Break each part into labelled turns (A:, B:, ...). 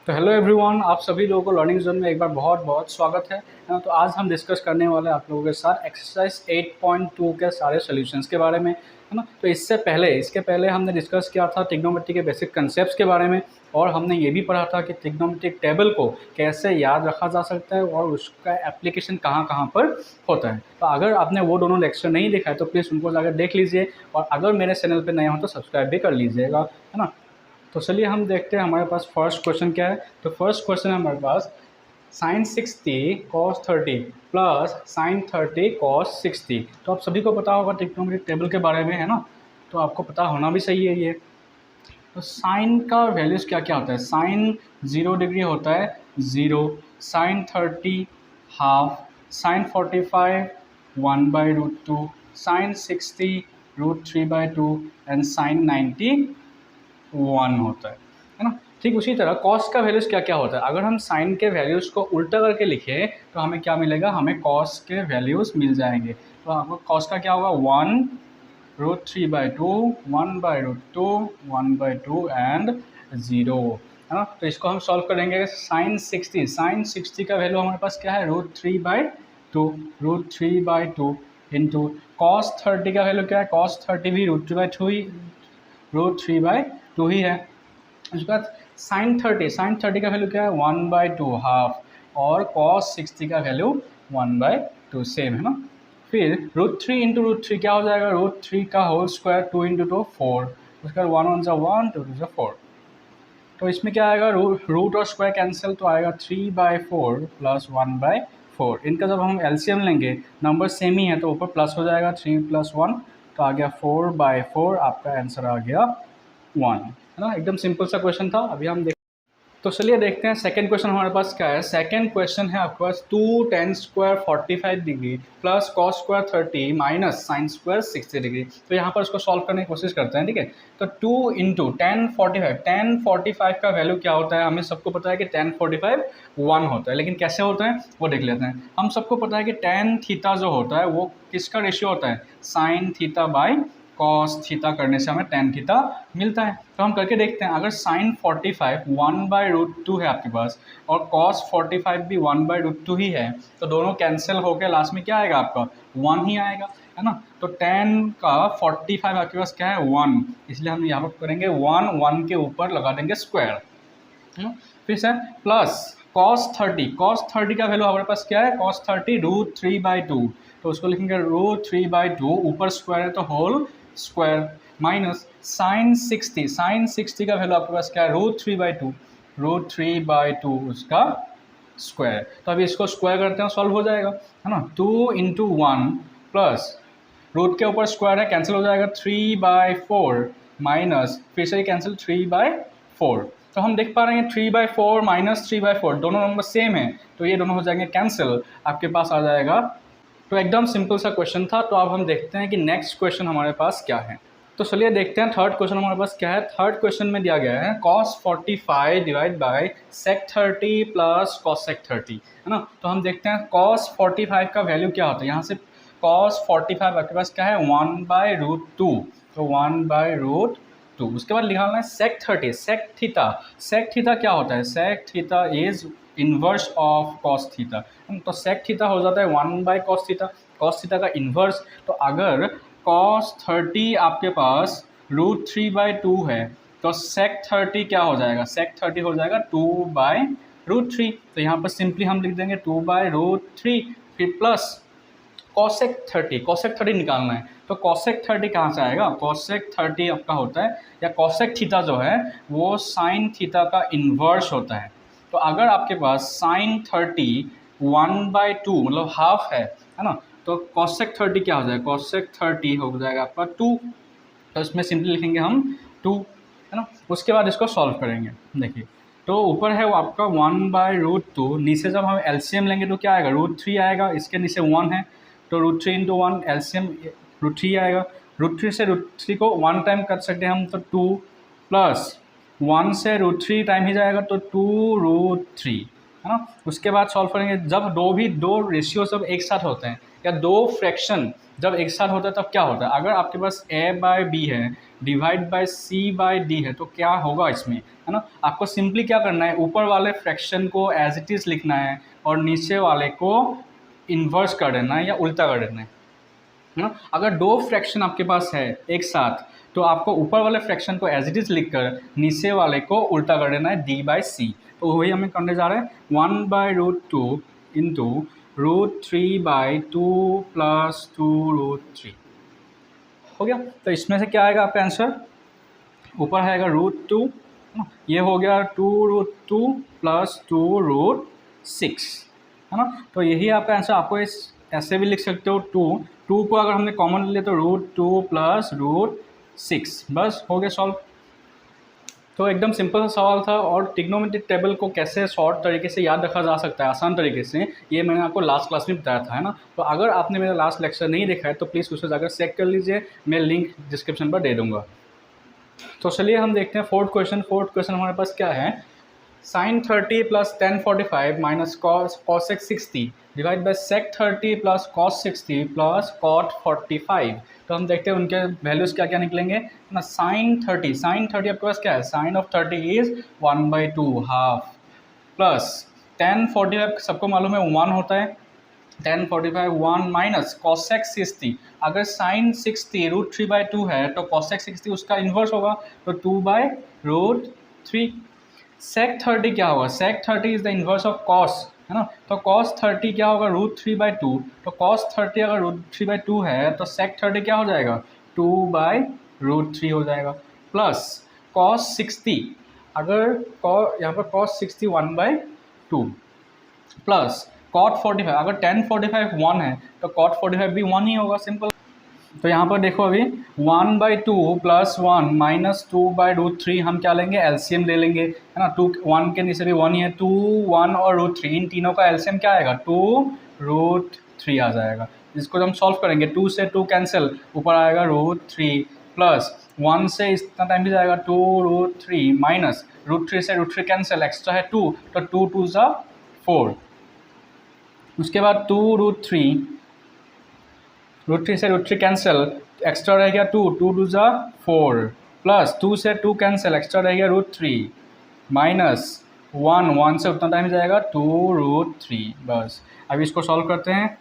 A: तो hello everyone, आप सभी लोगों को लर्निंग जोन में एक बार बहुत बहुत स्वागत है ना। तो आज हम डिस्कस करने वाले हैं आप लोगों के साथ एक्सरसाइज 8.2 के सारे सॉल्यूशंस के बारे में, है ना। तो इसके पहले हमने डिस्कस किया था ट्रिग्नोमेट्री के बेसिक कंसेप्ट्स के बारे में, और हमने ये भी पढ़ा था कि ट्रिग्नोमेट्रिक टेबल को कैसे याद रखा जा सकता है और उसका एप्लीकेशन कहाँ कहाँ पर होता है। तो अगर आपने वो दोनों लेक्चर नहीं देखा है तो प्लीज़ उनको जाकर देख लीजिए, और अगर मेरे चैनल पर नए हो तो सब्सक्राइब भी कर लीजिएगा, है ना। तो चलिए हम देखते हैं हमारे पास फर्स्ट क्वेश्चन क्या है। तो फर्स्ट क्वेश्चन है हमारे पास sin 60 cos 30 plus sin 30 cos 60। तो आप सभी को पता होगा ट्रिग्नोमेट्रिक टेबल के बारे में, है ना। तो आपको पता होना भी सही है ये। तो साइन का वैल्यूज़ क्या क्या होता है। साइन 0 डिग्री होता है 0, sin 30 half, sin 45 1/√2, sin 60 √3/2 and sin 90 1 होता है ना। ठीक उसी तरह कॉस का वैल्यूज़ क्या क्या होता है। अगर हम साइन के वैल्यूज़ को उल्टा करके लिखें तो हमें क्या मिलेगा, हमें कॉस के वैल्यूज़ मिल जाएंगे। तो आपको कॉस का क्या होगा 1√3/2, 1/√2, 1/2 एंड 0, है ना। तो इसको हम सॉल्व करेंगे। साइन 60 का वैल्यू हमारे पास क्या है √3/2 इंटू कॉस 30 का वैल्यू क्या है, कॉस 30 भी √3/2 ही है। उसके बाद साइन 30 का वैल्यू क्या है 1/2 हाफ, और कॉस 60 का वैल्यू 1/2 सेम, है ना। फिर √3 इंटू √3 क्या हो जाएगा, √3 का होल स्क्वायर 2 इंटू 2 4, उसके बाद 1 1 1 2 2 4। तो इसमें क्या आएगा, रूट और स्क्वायर कैंसिल, तो आएगा 3/4 प्लस 1/4। इनका जब हम एलसीएम लेंगे नंबर सेम ही है तो ऊपर प्लस हो जाएगा, 3 + 1 तो आ गया 4/4। आपका आंसर आ गया 1, है ना। एकदम सिंपल सा क्वेश्चन था। अभी हम तो चलिए देखते हैं सेकंड क्वेश्चन हमारे पास क्या है। सेकंड क्वेश्चन है आपके पास 2 tan square 45 degree plus cos square 30 minus sin square 60 degree. तो यहाँ पर इसको सॉल्व करने की कोशिश करते हैं, ठीक है। तो 2 इंटू tan 45 का वैल्यू क्या होता है, हमें सबको पता है कि tan 45 1 होता है, लेकिन कैसे होता है वो देख लेते हैं। हम सबको पता है कि tan थीटा जो होता है वो किसका रेशियो होता है, sin theta by cos theta करने से हमें tan थीटा मिलता है। तो हम करके देखते हैं। अगर sin 45 1/√2 है आपके पास और cos 45 भी 1/√2 ही है, तो दोनों कैंसिल होकर लास्ट में क्या आएगा आपका 1 ही आएगा, है ना। तो tan का 45 आपके पास क्या है 1, इसलिए हम यहाँ पर करेंगे 1 के ऊपर लगा देंगे स्क्वायर, फिर से प्लस cos 30 का वैल्यू हमारे पास क्या है, cos 30 √3/2, तो उसको लिखेंगे √3/2, ऊपर स्क्वायर है तो होल स्क्वायर, माइनस sin 60 का वैल्यू आपके पास क्या है √3/2 उसका स्क्वायर। तो अभी इसको स्क्वायर करते हैं, सॉल्व हो जाएगा, है ना। 2 इंटू 1 प्लस रूट के ऊपर स्क्वायर है, कैंसिल हो जाएगा 3/4 माइनस फिर से कैंसिल 3/4। तो हम देख पा रहे हैं 3/4 माइनस 3/4 दोनों नंबर सेम है, तो ये दोनों हो जाएंगे कैंसिल, आपके पास आ जाएगा। तो एकदम सिंपल सा क्वेश्चन था। तो अब हम देखते हैं कि नेक्स्ट क्वेश्चन हमारे पास क्या है। तो चलिए देखते हैं थर्ड क्वेश्चन हमारे पास क्या है। थर्ड क्वेश्चन में दिया गया है cos 45 divide by sec 30 plus cos sec 30, है ना। तो हम देखते हैं cos 45 का वैल्यू क्या होता है। यहाँ से cos 45 आपके पास क्या है 1/√2, तो 1/√2। उसके बाद निकालना है sec 30, sec थीटा क्या होता है, sec theta is inverse of cos theta, तो sec थीटा हो जाता है 1/cos थीटा, cos थीटा का इन्वर्स। तो अगर cos 30 आपके पास √3/2 है तो sec 30 क्या हो जाएगा, sec 30 हो जाएगा 2/√3। तो यहाँ पर सिंपली हम लिख देंगे 2/√3, फिर प्लस cosec 30 निकालना है। तो cosec 30 कहाँ से आएगा, cosec 30 आपका होता है, या cosec थीटा जो है वो sin थीटा का इन्वर्स होता है। तो अगर आपके पास sin 30 1/2 मतलब हाफ है ना, तो cosec 30 क्या हो जाएगा, cosec 30 हो जाएगा आपका 2। तो इसमें सिंपली लिखेंगे हम 2, है ना। उसके बाद इसको सॉल्व करेंगे। देखिए तो ऊपर है वो आपका 1/√2, नीचे जब हम एलसीएम लेंगे तो क्या आएगा √3 आएगा, इसके नीचे 1 है तो √3 इंटू 1 एलसीएम √3 आएगा। √3 से √3 को 1 टाइम कर सकते हैं हम, तो 2 प्लस 1 से √3 टाइम ही जाएगा तो 2√3, है ना। उसके बाद सॉल्व करेंगे। जब दो रेशियो जब एक साथ होते हैं या दो फ्रैक्शन जब एक साथ होता है तब क्या होता है। अगर आपके पास a/b है divide by C by D है, तो क्या होगा इसमें, है ना। आपको सिंपली क्या करना है, ऊपर वाले फ्रैक्शन को एज इट इज़ लिखना है और नीचे वाले को इन्वर्स कर देना है या उल्टा कर देना है ना। अगर दो फ्रैक्शन आपके पास है एक साथ, तो आपको ऊपर वाले फ्रैक्शन को एज इट इज़ लिख कर नीचे वाले को उल्टा कर देना है डी बाई सी। तो वही हमें करने जा रहे हैं, 1/√2 इंटू √3/2 प्लस 2√3 हो गया। तो इसमें से क्या आएगा आपका आंसर, ऊपर आएगा √2, ये हो गया 2√2 प्लस 2√6, है ना। तो यही आपका आंसर। आपको इस ऐसे भी लिख सकते हो, 2 को अगर हमने कॉमन ले लिया तो √2 प्लस √6, बस हो गया सॉल्व। तो एकदम सिंपल सा सवाल था। और ट्रिग्नोमेट्रिक टेबल को कैसे शॉर्ट तरीके से याद रखा जा सकता है आसान तरीके से, ये मैंने आपको लास्ट क्लास में बताया था, है ना। तो अगर आपने मेरा लास्ट लेक्चर नहीं देखा है तो प्लीज़ उसे जाकर चेक कर लीजिए, मैं लिंक डिस्क्रिप्शन पर दे दूँगा। तो चलिए हम देखते हैं फोर्थ क्वेश्चन हमारे पास क्या है, sin 30 plus tan 45 minus cosec 60 divide by sec 30 plus cos 60 plus cot 45। तो हम देखते हैं उनके वैल्यूज़ क्या क्या निकलेंगे ना। sin 30 आपके पास क्या है, sin of 30 is 1/2 half, plus tan 45 सबको मालूम है 1 होता है, tan 45 1 माइनस cosec 60। अगर sin 60 √3/2 है तो cosec 60 उसका इन्वर्स होगा, तो 2/√3। sec 30 क्या होगा, sec 30 is the inverse of cos, है ना। तो cos 30 क्या होगा, √3/2। तो cos 30 अगर √3/2 है तो sec 30 क्या हो जाएगा, 2/√3 हो जाएगा, प्लस cos 60 अगर यहाँ पर cos 60 1/2 प्लस cot 45 अगर tan 45 1 है तो cot 45 भी 1 ही होगा, सिंपल। तो यहाँ पर देखो अभी 1/2 प्लस 1 माइनस 2/√3 हम क्या लेंगे, एलसीएम ले लेंगे, है ना। 2 1 के नीचे भी 1 ही है, 2 1 और √3 इन तीनों का एलसीएम क्या आएगा, 2√3 आ जाएगा। इसको हम सॉल्व करेंगे, 2 से 2 कैंसिल, ऊपर आएगा √3 प्लस 1 से इतना टाइम भी जाएगा 2√3 माइनस √3 से √3 कैंसिल, एक्स्ट्रा है 2, तो 2 2 ज़ा 4। उसके बाद 2√3 से √3 कैंसिल, एक्स्ट्रा रह गया 2 2 ज़ा 4, प्लस 2 से 2 कैंसिल, एक्स्ट्रा रह गया √3 माइनस 1 से उतना टाइम जाएगा 2√3, बस। अब इसको सॉल्व करते हैं,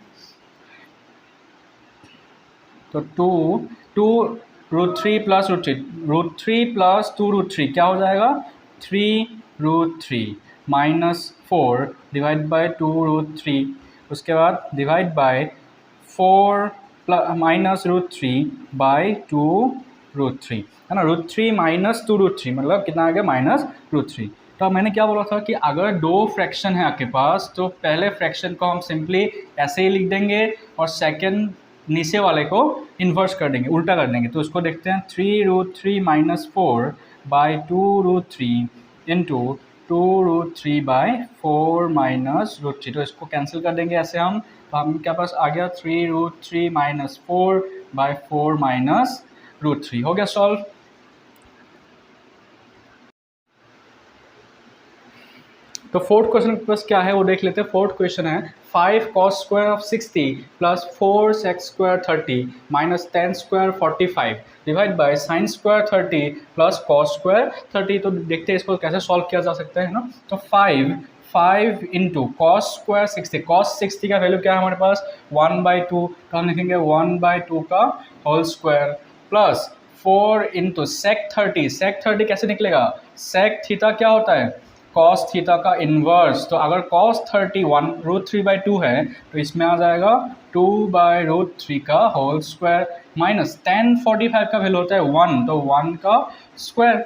A: तो 2√3 प्लस √3 प्लस 2√3 क्या हो जाएगा, 3√3 माइनस 4 डिवाइड बाई 2√3, उसके बाद डिवाइड बाय 4 माइनस √3 बाई 2√3, है ना। √3 माइनस 2√3 मतलब कितना आ गया, -√3। तो अब मैंने क्या बोला था कि अगर दो फ्रैक्शन है आपके पास तो पहले फ्रैक्शन को हम सिंपली ऐसे ही लिख देंगे और सेकंड नीचे वाले को इन्वर्स कर देंगे, उल्टा कर देंगे। तो उसको देखते हैं, 3√3 minus 4 by 2√3 into 2√3 by 4 minus √3। तो इसको कैंसिल कर देंगे ऐसे हम, तो हम क्या पास आ गया 3√3 माइनस 4 बाई 4 माइनस √3, हो गया सॉल्व। तो फोर्थ क्वेश्चन के पास क्या है वो देख लेते हैं। फोर्थ क्वेश्चन है 5 cos square of 60 plus 4 sec square 30 minus 10 square 45 divide by sine square 30 plus cos square 30। तो देखते हैं इसको कैसे सॉल्व किया जा सकता है ना। तो 5 इंटू कॉस स्क्वायर 60, cos 60 का वैल्यू क्या है हमारे पास 1/2, तो हम लिखेंगे 1/2 का whole square plus 4 into sec 30 कैसे निकलेगा, सेक थीटा क्या होता है, cos थीटा का इन्वर्स। तो अगर cos 30 √3/2 है तो इसमें आ जाएगा 2/√3 का होल स्क्वायर माइनस tan 45 का वैल्यू होता है 1, तो 1 का स्क्वायर।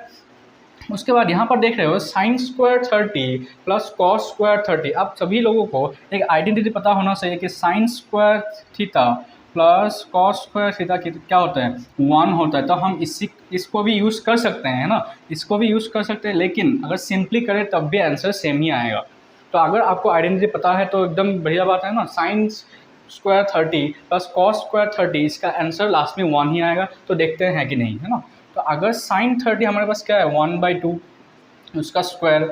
A: उसके बाद यहाँ पर देख रहे हो sine square 30 plus cos square 30। अब सभी लोगों को एक आइडेंटिटी पता होना चाहिए कि sine square theta plus cos square theta क्या होता है, 1 होता है। तो हम इसको भी यूज़ कर सकते हैं ना, इसको भी यूज़ कर सकते हैं, लेकिन अगर सिंपली करें तब भी आंसर सेम ही आएगा। तो अगर आपको आइडेंटिटी पता है तो एकदम बढ़िया बात है ना, sine square 30 plus cos square 30, इसका आंसर लास्ट में 1 ही आएगा। तो देखते हैं कि नहीं, है ना। तो अगर साइन 30 हमारे पास क्या है 1/2 उसका स्क्वायर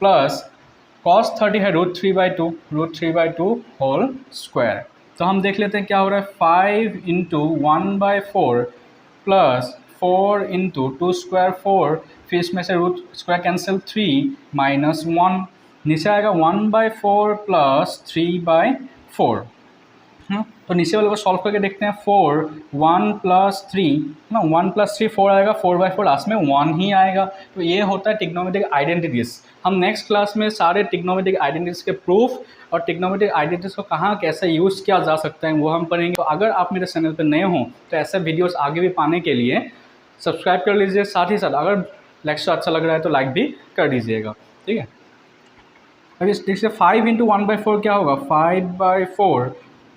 A: प्लस कॉस 30 है √3/2 होल स्क्वायर। तो हम देख लेते हैं क्या हो रहा है, 5 इंटू 1/4 प्लस 4 इंटू 2 स्क्वायर 4, फिर इसमें से रूट स्क्वायर कैंसिल 3 माइनस 1, नीचे आएगा 1/4 प्लस 3/4 है ना। तो नीचे वाले को सॉल्व करके देखते हैं। 4 1 प्लस 3 है ना, 1 प्लस 3 4 आएगा, 4/4 लास्ट में 1 ही आएगा। तो ये होता है ट्रिग्नोमेट्रिक आइडेंटिटीज। हम नेक्स्ट क्लास में सारे ट्रिग्नोमेट्रिक आइडेंटिटीज के प्रूफ और ट्रिग्नोमेट्रिक आइडेंटिटीज को कहाँ कैसे यूज़ किया जा सकता है वो हम पढ़ेंगे। तो अगर आप मेरे चैनल पर नए हों तो ऐसे वीडियोज़ आगे भी पाने के लिए सब्सक्राइब कर लीजिए। साथ ही साथ अगर लेक्चर अच्छा लग रहा है तो लाइक भी कर दीजिएगा, ठीक है। अब इस देखिए 5 इंटू 1/4 क्या होगा, 5/4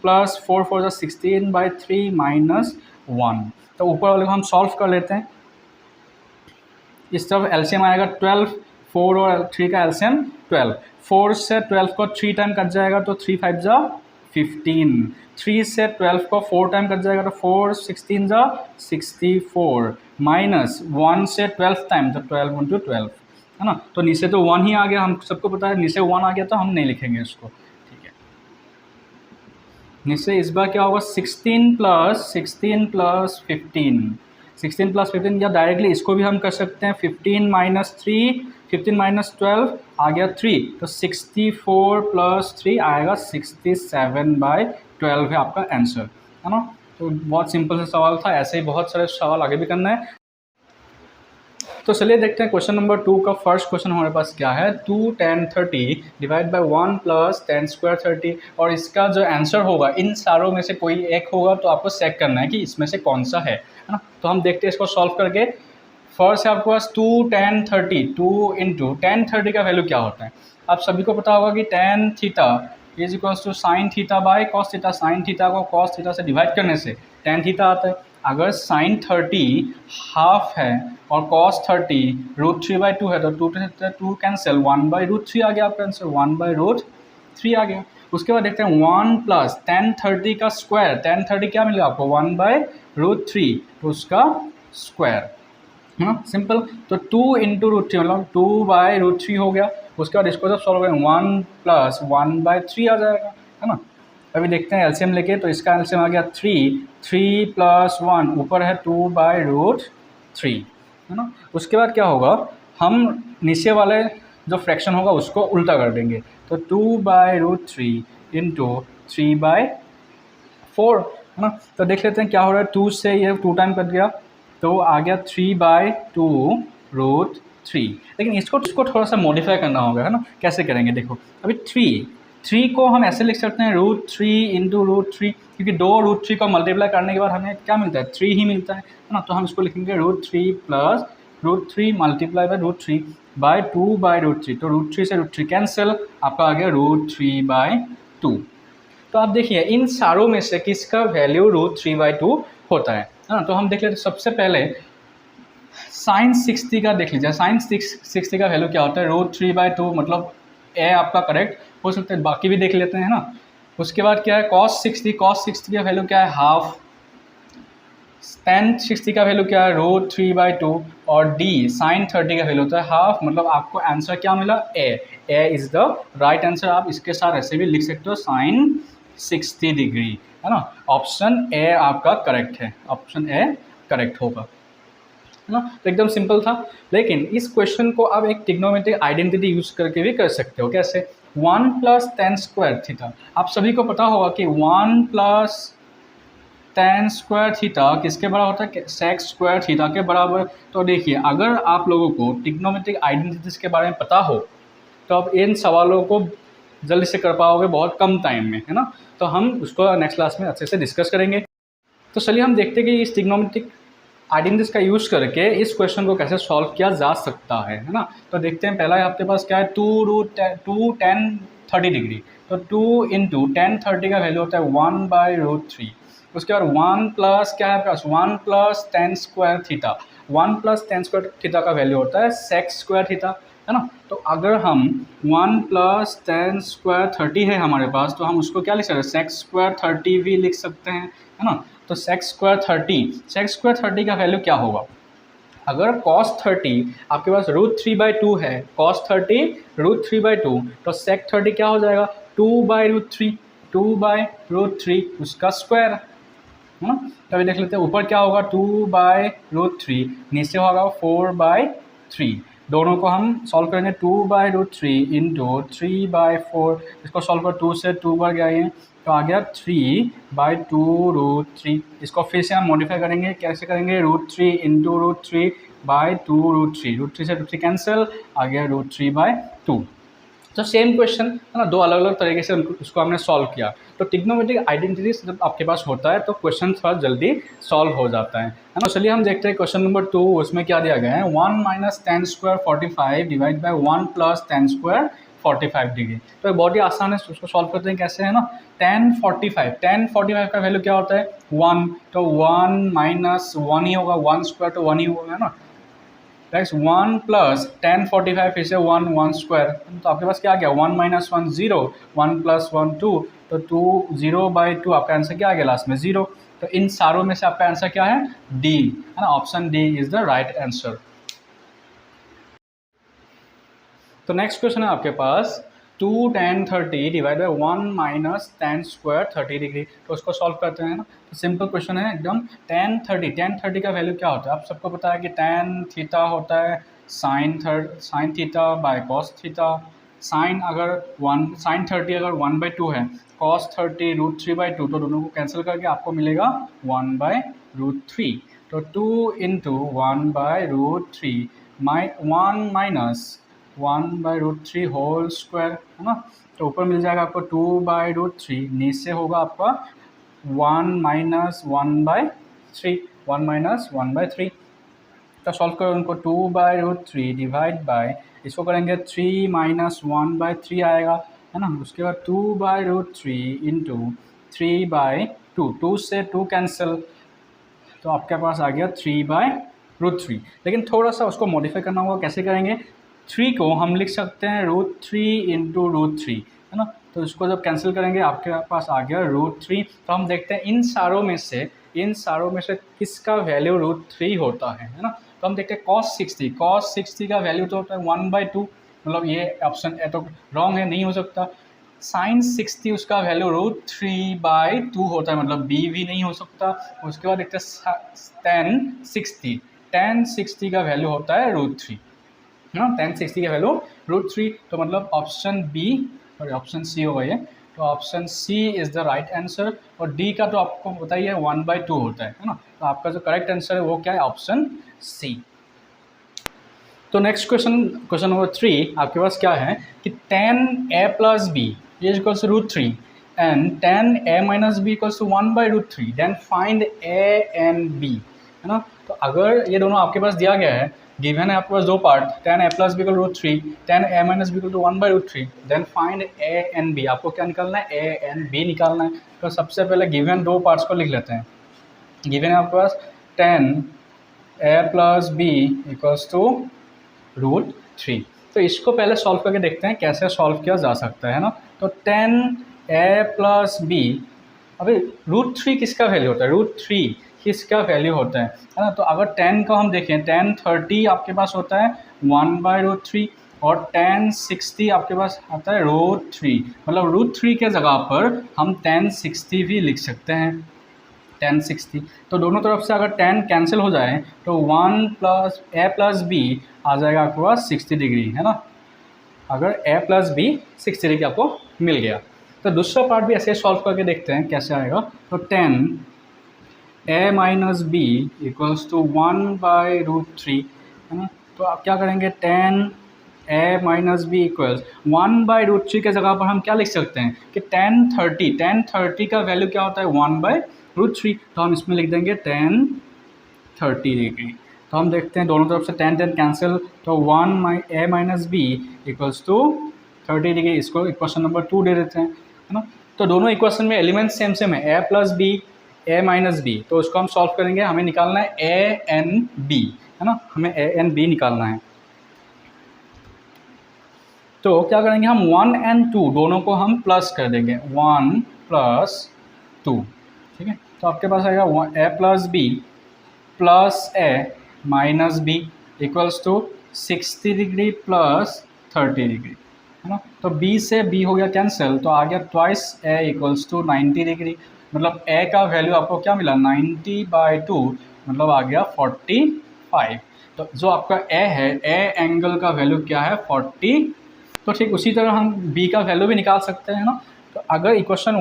A: प्लस 4 4 जो 16/3 माइनस 1। तो ऊपर वाले को हम सॉल्व कर लेते हैं। इस तरफ एलसीएम आएगा 12, 4 और 3 का एलसीएम 12। 4 से 12 को 3 टाइम कट जाएगा तो 3 5 जा 15। 3 से 12 को 4 टाइम कट जाएगा तो 4 16 जा 64 माइनस 1 से 12 टाइम तो 12 इंटू 12 है ना। तो नीचे तो 1 ही आ गया, हम सबको पता है नीचे 1 आ गया तो हम नहीं लिखेंगे इसको, ठीक है। नीचे इस बार क्या होगा, 16 प्लस 15 या डायरेक्टली इसको भी हम कर सकते हैं। 15 माइनस 3, 15 माइनस 12 आ गया 3, तो 64 प्लस 3 आएगा 67/12 है आपका आंसर, है ना। तो बहुत सिंपल सा सवाल था, ऐसे ही बहुत सारे सवाल आगे भी करना है। तो चलिए देखते हैं क्वेश्चन नंबर 2 का फर्स्ट क्वेश्चन हमारे पास क्या है। 2 tan 30 divide by 1 plus tan square 30, और इसका जो आंसर होगा इन सारों में से कोई एक होगा, तो आपको चेक करना है कि इसमें से कौन सा है ना। तो हम देखते हैं इसको सॉल्व करके। फर्स्ट है आपके पास 2 tan 30, 2 इंटू tan 30 का वैल्यू क्या होता है। आप सभी को पता होगा कि tan theta is equals to sine theta by cos theta. Sine theta को कॉस थीटा से डिवाइड करने से tan थीटा आता है। अगर साइन 30 हाफ है और कॉस 30 √3/2 है तो 2 कैंसिल, 1/√3 आ गया आपका आंसर, 1/√3 आ गया। उसके बाद देखते हैं 1 प्लस tan 30 का स्क्वायर। tan 30 क्या मिलेगा आपको, 1/√3, तो उसका स्क्वायर है ना, सिंपल। तो 2 इंटू √3 मतलब 2/√3 हो गया। उसके बाद इसको जब सॉल्व करें 1 प्लस 1/3 आ जाएगा, है ना। अभी देखते हैं एलसीएम लेके, तो इसका एलसीएम आ गया 3 प्लस 1, ऊपर है 2/√3, है ना। उसके बाद क्या होगा, हम नीचे वाले जो फ्रैक्शन होगा उसको उल्टा कर देंगे। तो 2/√3 इंटू 3/4, है ना। तो देख लेते हैं क्या हो रहा है। 2 से ये 2 टाइम कट गया तो आ गया 3/2√3। लेकिन इसको थोड़ा सा मॉडिफाई करना होगा, है ना। कैसे करेंगे देखो, अभी 3 को हम ऐसे लिख सकते हैं √3 इंटू √3, क्योंकि 2√3 को मल्टीप्लाई करने के बाद हमें क्या मिलता है, 3 ही मिलता है ना। तो हम इसको लिखेंगे √3 प्लस √3 मल्टीप्लाई बाई √3 बाई 2/√3। तो √3 से √3 कैंसिल, आपका आ गया √3/2। तो आप देखिए इन सारों में से किसका वैल्यू √3/2 होता है ना। तो हम देख लेते हैं सबसे पहले साइन 60 का देख लीजिए। साइन 60 का वैल्यू क्या होता है, √3/2, मतलब ए आपका करेक्ट हो सकता है, बाकी भी देख लेते हैं ना। उसके बाद क्या है कॉस 60, कॉस 60 का वैल्यू क्या है, हाफ। tan 60 का वैल्यू क्या है, √3/2, और डी साइन 30 का वैल्यू होता है हाफ, मतलब आपको आंसर क्या मिला, A is the right answer. आप इसके साथ ऐसे भी लिख सकते हो साइन 60 डिग्री, है ना। ऑप्शन ए आपका करेक्ट है, ऑप्शन ए करेक्ट होगा, है ना। तो एकदम सिंपल था। लेकिन इस क्वेश्चन को आप एक ट्रिग्नोमेट्रिक आइडेंटिटी यूज करके भी कर सकते हो। कैसे, 1 प्लस tan स्क्वायर थीटा। आप सभी को पता होगा कि 1 प्लस tan स्क्वायर थीटा किसके बराबर होता है, sec स्क्वायर थीटा के बराबर। तो देखिए अगर आप लोगों को ट्रिग्नोमेट्रिक आइडेंटिटीज के बारे में पता हो तो आप इन सवालों को जल्दी से कर पाओगे बहुत कम टाइम में, है ना। तो हम उसको नेक्स्ट क्लास में अच्छे से डिस्कस करेंगे। तो चलिए हम देखते हैं कि इस ट्रिग्नोमेट्रिक आइडेंटिटीज का यूज़ करके इस क्वेश्चन को कैसे सॉल्व किया जा सकता है ना। तो देखते हैं, पहला आपके पास क्या है, 2 tan 30 डिग्री। तो 2 इंटू tan 30 का वैल्यू होता है 1/√3। उसके बाद 1 प्लस क्या है आपके पास, 1 plus tan square theta. 1 plus tan square theta का वैल्यू होता है sec स्क्वायर थीटा, है ना। तो अगर हम 1 प्लस tan स्क्वायर 30 है हमारे पास, तो हम उसको क्या लिख सकते हैं, sec स्क्वायर 30 भी लिख सकते हैं, है ना। तो sec स्क्वायर 30 का वैल्यू क्या होगा, अगर cos 30 आपके पास √3/2 है, cos 30 √3/2, तो sec 30 क्या हो जाएगा, 2/√3 उसका स्क्वायर, है ना। तो अभी देख लेते हैं ऊपर क्या होगा 2/√3, नीचे होगा 4/3। दोनों को हम सॉल्व करेंगे 2/√3 इंटू 3/4। इसको सॉल्व कर 2 से 2 बार गया ये तो आ गया 3/2√3। इसको फिर से हम मॉडिफाई करेंगे, कैसे करेंगे √3 इंटू √3/2√3। √3 से √3 कैंसिल, आ गया √3/2। तो सेम क्वेश्चन है ना, दो अलग अलग तरीके से उसको हमने सॉल्व किया। तो ट्रिग्नोमेट्रिक आइडेंटिटीज जब आपके पास होता है तो क्वेश्चन थोड़ा जल्दी सॉल्व हो जाता है ना। चलिए हम देखते हैं क्वेश्चन नंबर 2, उसमें क्या दिया गया है 1 - tan² 45 divide by 1 + tan² 45 degree. तो बहुत ही आसान है, उसको सॉल्व करते हैं कैसे है ना। tan 45 का वैल्यू क्या होता है 1, तो 1 - 1 ही होगा, 1² तो 1 ही होगा है ना। दैट्स 1 + tan 45 फिर से 1 स्क्वायर, तो आपके पास क्या आ गया 1 - 1 0, 1 + 1 2, तो 2 0/2 आपका आंसर क्या आ गया लास्ट में 0। तो इन सारों में से आपका आंसर क्या है डी है ना, option D is the right answer. तो नेक्स्ट क्वेश्चन है आपके पास 2 tan 30 divide by 1 - tan² 30 degree. तो उसको सॉल्व करते हैं ना। तो सिंपल क्वेश्चन है एकदम। tan 30 का वैल्यू क्या होता है, आप सबको पता है कि tan थीटा होता है sin theta by cos theta. sin 30 अगर 1/2 है, cos 30 √3/2, तो दोनों को कैंसिल करके आपको मिलेगा 1/√3। तो 2 × 1/√3 1 माइनस 1/√3 होल स्क्वायर है ना। तो ऊपर मिल जाएगा आपको 2/√3, नीचे होगा आपका 1 - 1/3, 1 - 1/3। तो सॉल्व करो उनको 2/√3 डिवाइड बाय, इसको करेंगे 3 - 1/3 आएगा है ना। उसके बाद 2/√3 इंटू 3/2, 2 से 2 कैंसिल, तो आपके पास आ गया 3/√3। लेकिन थोड़ा सा उसको मॉडिफाई करना होगा, कैसे करेंगे 3 को हम लिख सकते हैं √3 इंटू √3 है ना। तो इसको जब कैंसिल करेंगे आपके पास आ गया √3। तो हम देखते हैं इन सारों में से किसका वैल्यू √3 होता है ना। तो हम देखते हैं cos 60 का वैल्यू तो होता है 1/2, मतलब ये ऑप्शन है तो रॉन्ग है, नहीं हो सकता। sin 60 उसका वैल्यू √3/2 होता है, मतलब बी भी नहीं हो सकता। उसके बाद देखते हैं tan 60 का वैल्यू होता है √3 है ना। tan 60 का वैल्यू √3, तो मतलब ऑप्शन बी और ऑप्शन सी होगा ये। तो option C is the right answer. और डी का तो आपको बताइए 1/2 होता है ना। तो आपका जो करेक्ट आंसर है वो क्या है ऑप्शन सी। तो नेक्स्ट क्वेश्चन नंबर 3 आपके पास क्या है कि tan a + b equals to √3 and tan a - b equals to 1/√3, then find a and b है ना। तो अगर ये दोनों आपके पास दिया गया है, गिवन है आपके पास दो part tan a + b equal √3, tan a - b equal to 1/√3, then find a and b। आपको क्या निकालना है a एंड b निकालना है। तो सबसे पहले गिवन दो पार्ट्स को लिख लेते हैं। गिवन है आपके पास tan a + b equals to √3। तो इसको पहले सॉल्व करके देखते हैं कैसे सॉल्व किया जा सकता है ना। तो tan a + b, अभी √3 किसका वैल्यू होता है, √3 किसका वैल्यू होता है ना। तो अगर tan का हम देखें, tan 30 आपके पास होता है 1/√3 और tan 60 आपके पास आता है √3, मतलब √3 के जगह पर हम tan 60 भी लिख सकते हैं, tan 60। तो दोनों तरफ से अगर tan कैंसिल हो जाए तो 1 + a + b आ जाएगा आपके पास 60 डिग्री है ना। अगर a + b 60 डिग्री आपको मिल गया, तो दूसरा पार्ट भी ऐसे सॉल्व करके देखते हैं कैसे आएगा। तो tan a - b equals to 1/√3 है ना। तो आप क्या करेंगे tan a - b इक्वल्स 1/√3 के जगह पर हम क्या लिख सकते हैं कि tan 30 का वैल्यू क्या होता है 1/√3, तो हम इसमें लिख देंगे tan 30 डिग्री। तो हम देखते हैं दोनों तरफ से tan कैंसिल, तो 1 a - b equals to 30 degree. इसको इक्वेशन नंबर 2 दे देते हैं है ना। तो दोनों इक्वेशन में एलिमेंट सेम है, a + b a - b। तो उसको हम सॉल्व करेंगे, हमें निकालना है a एंड b है ना, हमें a एंड b निकालना है। तो क्या करेंगे हम 1 एंड 2 दोनों को हम प्लस कर देंगे, 1 + 2 ठीक है। तो आपके पास आएगा a + b + a - b equals to 60 degree + 30 degree है ना। तो b से b हो गया कैंसिल, तो आ गया twice a equals to 90 degree. मतलब ए का वैल्यू आपको क्या मिला 90/2 मतलब आ गया 45। तो जो आपका ए है, ए एंगल का वैल्यू क्या है 40। तो ठीक उसी तरह हम बी का वैल्यू भी निकाल सकते हैं ना। तो अगर इक्वेशन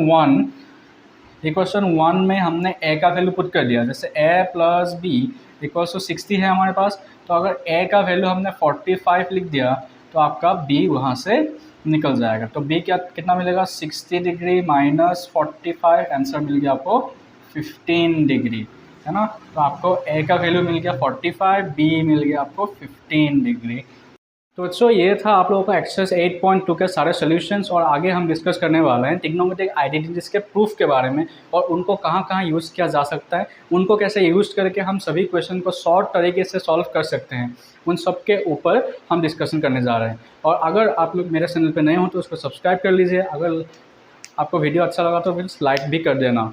A: वन में हमने ए का वैल्यू पुट कर दिया, जैसे ए प्लस बी इक्वल्स टू 60 है हमारे पास, तो अगर ए का वैल्यू हमने 45 लिख दिया तो आपका बी वहाँ से निकल जाएगा। तो बी क्या कितना मिलेगा 60 डिग्री माइनस 45, आंसर मिल गया आपको 15 डिग्री, है ना। तो आपको ए का वैल्यू मिल गया 45, बी मिल गया आपको 15 डिग्री। तो बच्चों ये था आप लोगों का एक्सरसाइज 8.2 के सारे सॉल्यूशंस, और आगे हम डिस्कस करने वाले हैं ट्रिग्नोमेट्रिक आइडेंटिटीज के प्रूफ के बारे में, और उनको कहाँ कहाँ यूज़ किया जा सकता है, उनको कैसे यूज़ करके हम सभी क्वेश्चन को शॉर्ट तरीके से सॉल्व कर सकते हैं, उन सब के ऊपर हम डिस्कशन करने जा रहे हैं। और अगर आप लोग मेरे चैनल पर नए हो तो उसको सब्सक्राइब कर लीजिए, अगर आपको वीडियो अच्छा लगा तो प्लीज़ लाइक भी कर देना।